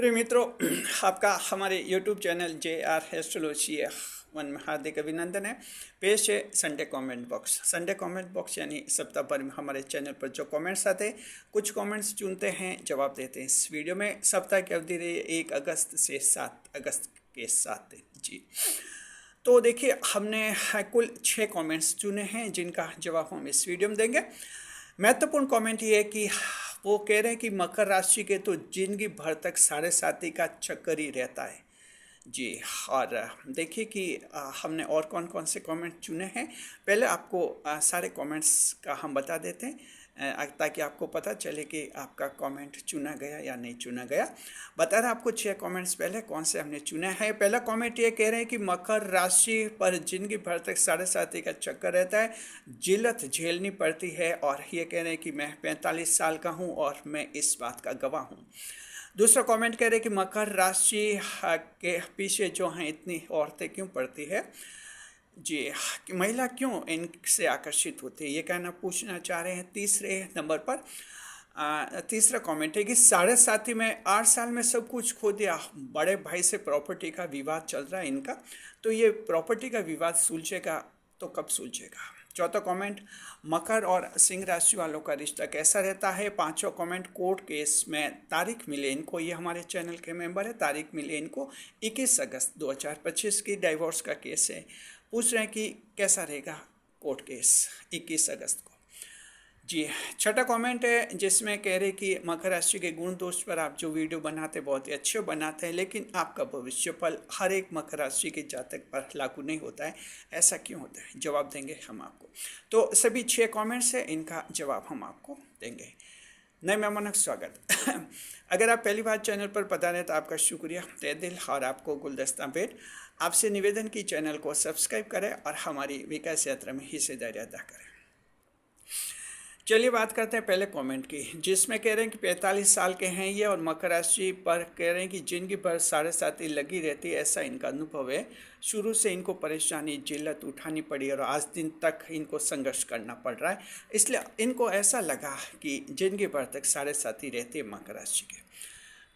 प्रिय मित्रों, आपका हमारे YouTube channel JR astrology one में हार्दिक अभिनंदन है। पेश है Sunday comment box. Sunday comment box यानी सप्ताह भर में हमारे चैनल पर जो कमेंट्स आते हैं, कुछ कमेंट्स चुनते हैं, जवाब देते हैं। इस वीडियो में सप्ताह की अवधि रही 1 अगस्त से 7 अगस्त के 7 दिन जी। तो देखिए, हमने कुल 6 कमेंट्स चुने हैं जिनका जवाब हम इस वीडियो में देंगे। महत्वपूर्ण कमेंट ये है कि वो कह रहे हैं कि मकर राशि के तो जिंदगी भर तक साढ़े साथी का चक्कर ही रहता है जी। और देखिए कि हमने और कौन कौन से कमेंट चुने हैं। पहले आपको सारे कमेंट्स का हम बता देते हैं ताकि आपको पता चले कि आपका कमेंट चुना गया या नहीं चुना गया। बता रहे आपको 6 कमेंट्स पहले कौन से हमने चुने हैं। पहला कमेंट ये कह रहे हैं कि मकर राशि पर जिंदगी भर तक साढ़े साथी का चक्कर रहता है, जिल्लत झेलनी पड़ती है। और ये कह रहे हैं कि मैं 45 साल का हूँ और मैं इस बात का गवाह हूँ। दूसरा कमेंट कह रहे हैं कि मकर राशि के पीछे जो हैं इतनी औरतें क्यों पड़ती है जी, कि महिला क्यों इनसे आकर्षित होती है, ये कहना पूछना चाह रहे हैं। तीसरे नंबर पर तीसरा कमेंट है कि साढ़े साथी में 8 साल में सब कुछ खो दिया। बड़े भाई से प्रॉपर्टी का विवाद चल रहा है इनका, तो ये प्रॉपर्टी का विवाद सुलझेगा तो कब सुलझेगा। चौथा कमेंट, मकर और सिंह राशि वालों का रिश्ता कैसा रहता है। पांचवा कमेंट, कोर्ट केस में तारीख मिले इनको, ये हमारे चैनल के मेंबर है, तारीख मिले इनको 21 अगस्त 2025 की, डाइवोर्स का केस है। पूछ रहे हैं कि कैसा रहेगा कोर्ट केस 21 अगस्त को जी। छठा कमेंट है जिसमें कह रहे कि मकर राशि के गुण दोष पर आप जो वीडियो बनाते बहुत ही अच्छे बनाते हैं, लेकिन आपका भविष्य फल हर एक मकर राशि के जातक पर लागू नहीं होता है, ऐसा क्यों होता है, जवाब देंगे हम आपको। तो सभी 6 कमेंट्स हैं, इनका जवाब हम आपको देंगे। नए मेहमानों का स्वागत। अगर आप पहली बार चैनल पर पधारे तो आपका शुक्रिया तहे दिल, और आपको गुलदस्ता भेंट। आपसे निवेदन की चैनल को सब्सक्राइब करें और हमारी विकास यात्रा में हिस्सेदारी अदा करें। चलिए बात करते हैं पहले कमेंट की, जिसमें कह रहे हैं कि 45 साल के हैं ये और मकर राशि पर कह रहे हैं कि जिंदगी भर साढ़े साथी लगी रहती है, ऐसा इनका अनुभव है। शुरू से इनको परेशानी जिल्लत उठानी पड़ी और आज दिन तक इनको संघर्ष करना पड़ रहा है, इसलिए इनको ऐसा लगा कि जिंदगी भर तक साढ़े साथी रहते हैं मकर राशि के।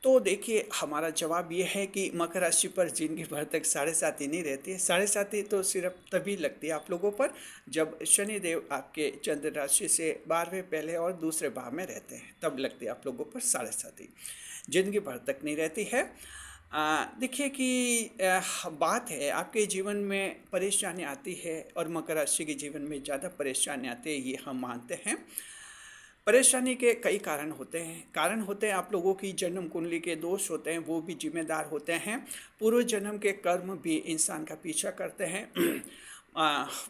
तो देखिए, हमारा जवाब ये है कि मकर राशि पर जिंदगी भर तक साढ़े साथी नहीं रहती है। साढ़े साथी तो सिर्फ तभी लगती है आप लोगों पर जब शनिदेव आपके चंद्र राशि से 12वें पहले और दूसरे भाव में रहते हैं, तब लगती है आप लोगों पर साढ़े साथी। जिंदगी भर तक नहीं रहती है। देखिए कि बात है आपके जीवन में परेशानी आती है और मकर राशि के जीवन में ज़्यादा परेशानी आती है, ये हम मानते हैं। परेशानी के कई कारण होते हैं आप लोगों की जन्म कुंडली के दोष होते हैं, वो भी जिम्मेदार होते हैं। पूर्व जन्म के कर्म भी इंसान का पीछा करते हैं।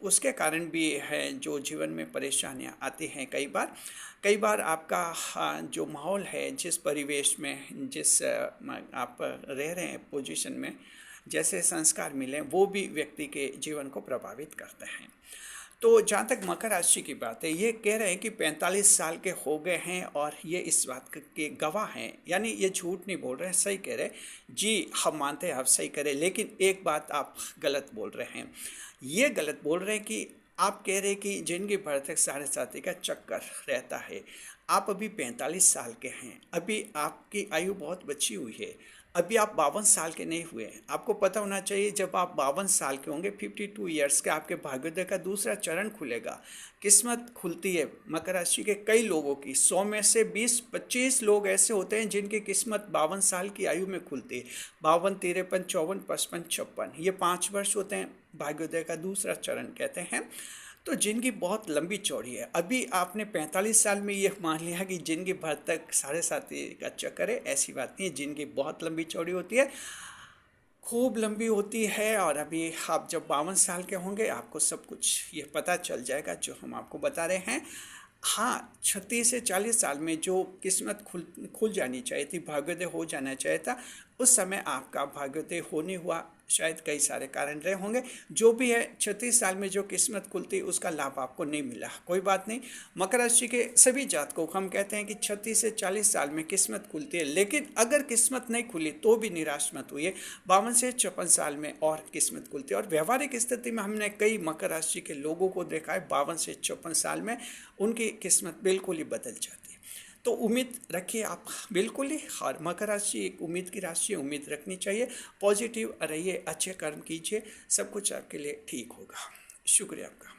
उसके कारण भी है जो जीवन में परेशानियां आती हैं। कई बार आपका जो माहौल है, जिस परिवेश में जिस आप रह रहे हैं पोजीशन में, जैसे संस्कार मिले वो भी व्यक्ति के जीवन को प्रभावित करते हैं। तो जहाँ तक मकर राशि की बात है, ये कह रहे हैं कि 45 साल के हो गए हैं और ये इस बात के गवाह हैं, यानी ये झूठ नहीं बोल रहे हैं, सही कह रहे हैं जी। हम मानते हैं आप सही करें, लेकिन एक बात आप गलत बोल रहे हैं। ये गलत बोल रहे हैं कि आप कह रहे हैं कि जिंदगी भर तक साढ़े साथी का चक्कर रहता है। आप अभी 45 साल के हैं, अभी आपकी आयु बहुत बची हुई है, अभी आप 52 साल के नहीं हुए हैं। आपको पता होना चाहिए जब आप 52 साल के होंगे, 52 ईयर्स के, आपके भाग्योदय का दूसरा चरण खुलेगा, किस्मत खुलती है मकर राशि के कई लोगों की। 100 में से 20-25 लोग ऐसे होते हैं जिनकी किस्मत 52 साल की आयु में खुलती है। 52, 53, 54, 55, 56, ये 5 वर्ष होते हैं, भाग्योदय का दूसरा चरण कहते हैं। तो जिंदगी बहुत लंबी चौड़ी है। अभी आपने 45 साल में ये मान लिया कि जिंदगी भर तक साढ़े साथी का चक्कर है, ऐसी बात नहीं है। जिंदगी बहुत लंबी चौड़ी होती है, खूब लंबी होती है। और अभी आप जब 52 साल के होंगे, आपको सब कुछ ये पता चल जाएगा जो हम आपको बता रहे हैं। हाँ, 36 से 40 साल में जो किस्मत खुल जानी चाहिए थी, भाग्योदय हो जाना चाहिए था, उस समय आपका भाग्योदय हो नहीं हुआ। शायद कई सारे कारण रहे होंगे। जो भी है, 36 साल में जो किस्मत खुलती उसका लाभ आपको नहीं मिला, कोई बात नहीं। मकर राशि के सभी जातकों को हम कहते हैं कि 36 से 40 साल में किस्मत खुलती है, लेकिन अगर किस्मत नहीं खुली तो भी निराश मत हुई। 52 से 56 साल में और किस्मत खुलती है। और व्यवहारिक स्थिति में हमने कई मकर राशि के लोगों को देखा है, 52 से 56 साल में उनकी किस्मत बिल्कुल ही बदल जाती है। तो उम्मीद रखिए आप बिल्कुल ही। और मकर राशि एक उम्मीद की राशि है, उम्मीद रखनी चाहिए, पॉजिटिव रहिए, अच्छे कर्म कीजिए, सब कुछ आपके लिए ठीक होगा। शुक्रिया आपका।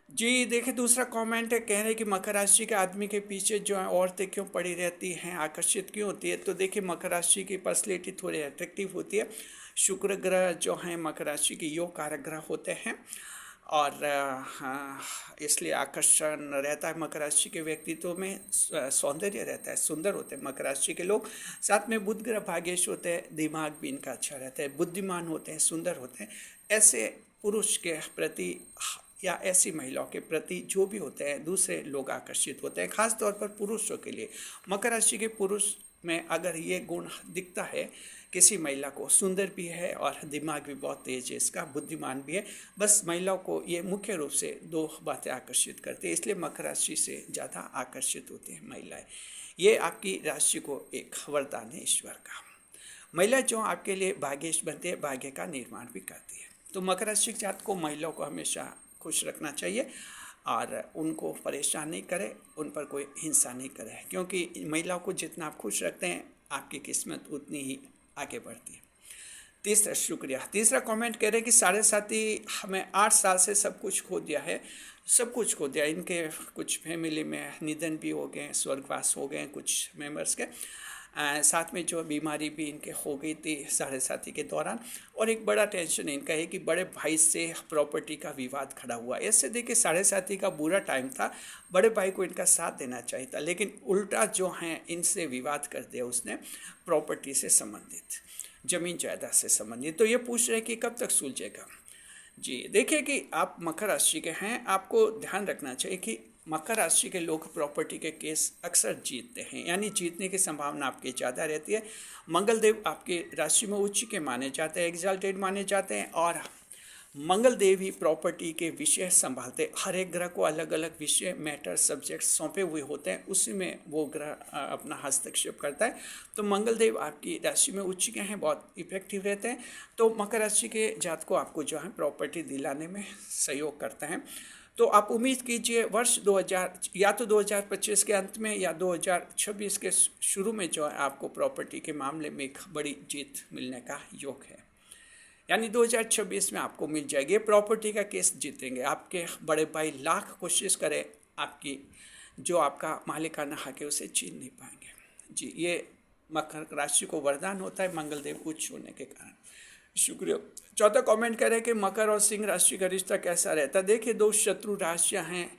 जी देखिए, दूसरा कमेंट है, कह रहे हैं कि मकर राशि के आदमी के पीछे जो है औरतें क्यों पड़ी रहती हैं, आकर्षित क्यों होती है। तो देखिए, मकर राशि की पर्सनैलिटी थोड़ी अट्रैक्टिव होती है। शुक्र ग्रह जो हैं मकर राशि के योग कारक ग्रह होते हैं, और हाँ, इसलिए आकर्षण रहता है मकर राशि के व्यक्तित्व में, सौंदर्य रहता है, सुंदर होते हैं मकर राशि के लोग। साथ में बुध ग्रह भाग्येश होते हैं, दिमाग भी इनका अच्छा रहता है, बुद्धिमान होते हैं, सुंदर होते हैं। ऐसे पुरुष के प्रति या ऐसी महिलाओं के प्रति जो भी होते हैं दूसरे लोग आकर्षित होते हैं, खास तौर पर पुरुषों के लिए। मकर राशि के पुरुष में अगर ये गुण दिखता है किसी महिला को, सुंदर भी है और दिमाग भी बहुत तेज है इसका, बुद्धिमान भी है, बस महिलाओं को ये मुख्य रूप से दो बातें आकर्षित करती है, इसलिए मकर राशि से ज़्यादा आकर्षित होती हैं महिलाएं। ये आपकी राशि को एक वरदान है ईश्वर का। महिला जो आपके लिए भाग्येश बनती है, भाग्य का निर्माण भी करती है। तो मकर राशि के जातक को, महिलाओं को हमेशा खुश रखना चाहिए और उनको परेशान नहीं करें, उन पर कोई हिंसा नहीं करें, क्योंकि महिलाओं को जितना आप खुश रखते हैं आपकी किस्मत उतनी ही आगे बढ़ती है। तीसरा, शुक्रिया। तीसरा कमेंट कह रहे हैं कि साढ़े साथी हमें 8 साल से सब कुछ खो दिया है, सब कुछ खो दिया। इनके कुछ फैमिली में निधन भी हो गए, स्वर्गवास हो गए कुछ मेंबर्स के, साथ में जो बीमारी भी इनके हो गई थी साढ़े साथी के दौरान। और एक बड़ा टेंशन इनका है कि बड़े भाई से प्रॉपर्टी का विवाद खड़ा हुआ। ऐसे देखिए, साढ़े साथी का बुरा टाइम था, बड़े भाई को इनका साथ देना चाहिए था, लेकिन उल्टा जो है इनसे विवाद कर दिया उसने, प्रॉपर्टी से संबंधित, जमीन जायदाद से संबंधित। तो ये पूछ रहे कि कब तक सुलझेगा। जी देखिए कि आप मकर राशि के हैं, आपको ध्यान रखना चाहिए कि मकर राशि के लोग प्रॉपर्टी के केस अक्सर जीतते हैं, यानी जीतने की संभावना आपकी ज़्यादा रहती है। मंगल देव आपकी राशि में उच्च के माने जाते हैं, एग्जाल्टेड माने जाते हैं, और मंगल देव ही प्रॉपर्टी के विषय संभालते। हर एक ग्रह को अलग अलग विषय, मैटर, सब्जेक्ट सौंपे हुए होते हैं, उसी में वो ग्रह अपना हस्तक्षेप करता है। तो मंगल देव आपकी राशि में उच्च के हैं, बहुत इफेक्टिव रहते हैं। तो मकर राशि के जातक को आपको जो है प्रॉपर्टी दिलाने में सहयोग करते हैं। तो आप उम्मीद कीजिए वर्ष 2000 या तो 2025 के अंत में या 2026 के शुरू में जो है आपको प्रॉपर्टी के मामले में एक बड़ी जीत मिलने का योग है, यानी 2026 में आपको मिल जाएगी प्रॉपर्टी का केस, जीतेंगे। आपके बड़े भाई लाख कोशिश करें, आपकी जो आपका मालिकाना हक है उसे छीन नहीं पाएंगे। जी, ये मकर राशि को वरदान होता है मंगल देव उच्च होने के कारण। शुक्रिया। चौथा कमेंट करें कि मकर और सिंह राशि का रिश्ता कैसा रहता है। देखिए, दो शत्रु राशियां हैं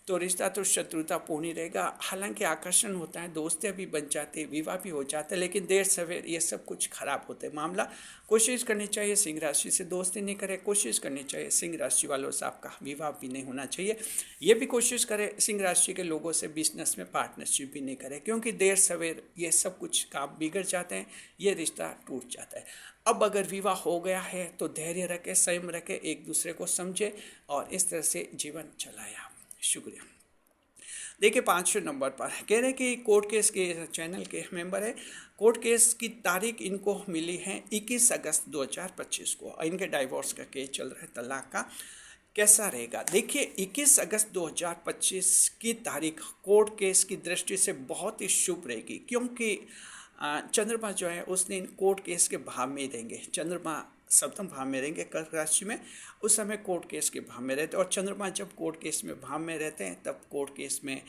तो रिश्ता तो शत्रुतापूर्ण ही रहेगा। हालांकि आकर्षण होता है, दोस्तियाँ भी बन जाती है, विवाह भी हो जाता है, लेकिन देर सवेर ये सब कुछ खराब होते हैं मामला। कोशिश करनी चाहिए सिंह राशि से दोस्ती नहीं करें, कोशिश करनी चाहिए सिंह राशि वालों से आपका विवाह भी नहीं होना चाहिए। ये भी कोशिश करें सिंह राशि के लोगों से बिजनेस में पार्टनरशिप भी नहीं करें, क्योंकि देर सवेर ये सब कुछ काम बिगड़ जाते हैं, ये रिश्ता टूट जाता है। अब अगर विवाह हो गया है तो धैर्य रखें, संयम रखें, एक दूसरे को समझे और इस तरह से जीवन चलाएं आप। शुक्रिया। देखिए, 5वें नंबर पर कह रहे हैं कि कोर्ट केस के चैनल के मेंबर है। कोर्ट केस की तारीख इनको मिली है 21 अगस्त 2025 को। इनके डाइवोर्स का केस चल रहा है, तलाक का। कैसा रहेगा देखिए, 21 अगस्त 2025 की तारीख कोर्ट केस की दृष्टि से बहुत ही शुभ रहेगी, क्योंकि चंद्रमा जो है उस दिन कोर्ट केस के भाव में रहेंगे। चंद्रमा सप्तम भाव में रहेंगे कर्क राशि में, उस समय कोर्ट केस के भाव में रहते हैं। और चंद्रमा जब कोर्ट केस में भाव में रहते हैं तब कोर्ट केस में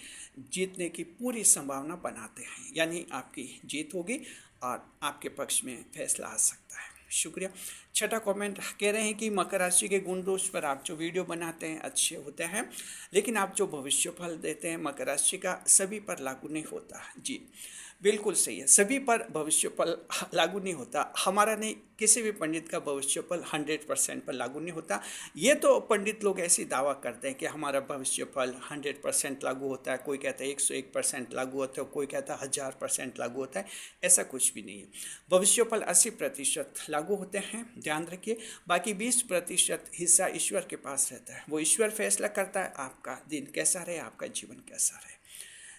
जीतने की पूरी संभावना बनाते हैं, यानी आपकी जीत होगी और आपके पक्ष में फैसला आ सकता है। शुक्रिया। छठा कमेंट कह रहे हैं कि मकर राशि के गुण दोष पर आप जो वीडियो बनाते हैं अच्छे होते हैं, लेकिन आप जो भविष्य फल देते हैं मकर राशि का सभी पर लागू नहीं होता। जी बिल्कुल सही है, सभी पर भविष्य फल लागू नहीं होता। हमारा नहीं, किसी भी पंडित का भविष्य फल 100% पर लागू नहीं होता। ये तो पंडित लोग ऐसी दावा करते हैं कि हमारा भविष्य फल 100% लागू होता है, कोई कहता है 101% लागू होता है, कोई कहता है 1000% लागू होता है। ऐसा कुछ भी नहीं है। भविष्य फल 80% लागू होते हैं, ध्यान रखिए। बाकी 20% हिस्सा ईश्वर के पास रहता है, वो ईश्वर फैसला करता है आपका दिन कैसा रहे, आपका जीवन कैसा रहे।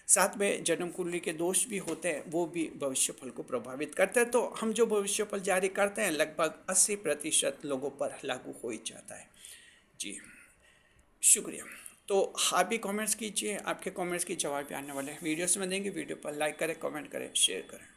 साथ में जन्म कुंडली के दोष भी होते हैं, वो भी भविष्य फल को प्रभावित करते हैं। तो हम जो भविष्य फल जारी करते हैं लगभग 80% लोगों पर लागू हो ही जाता है। जी शुक्रिया। तो आप भी कमेंट्स कीजिए, आपके कमेंट्स की जवाब भी आने वाले हैं वीडियोस में देंगे। वीडियो पर लाइक करें, कमेंट करें, शेयर करें।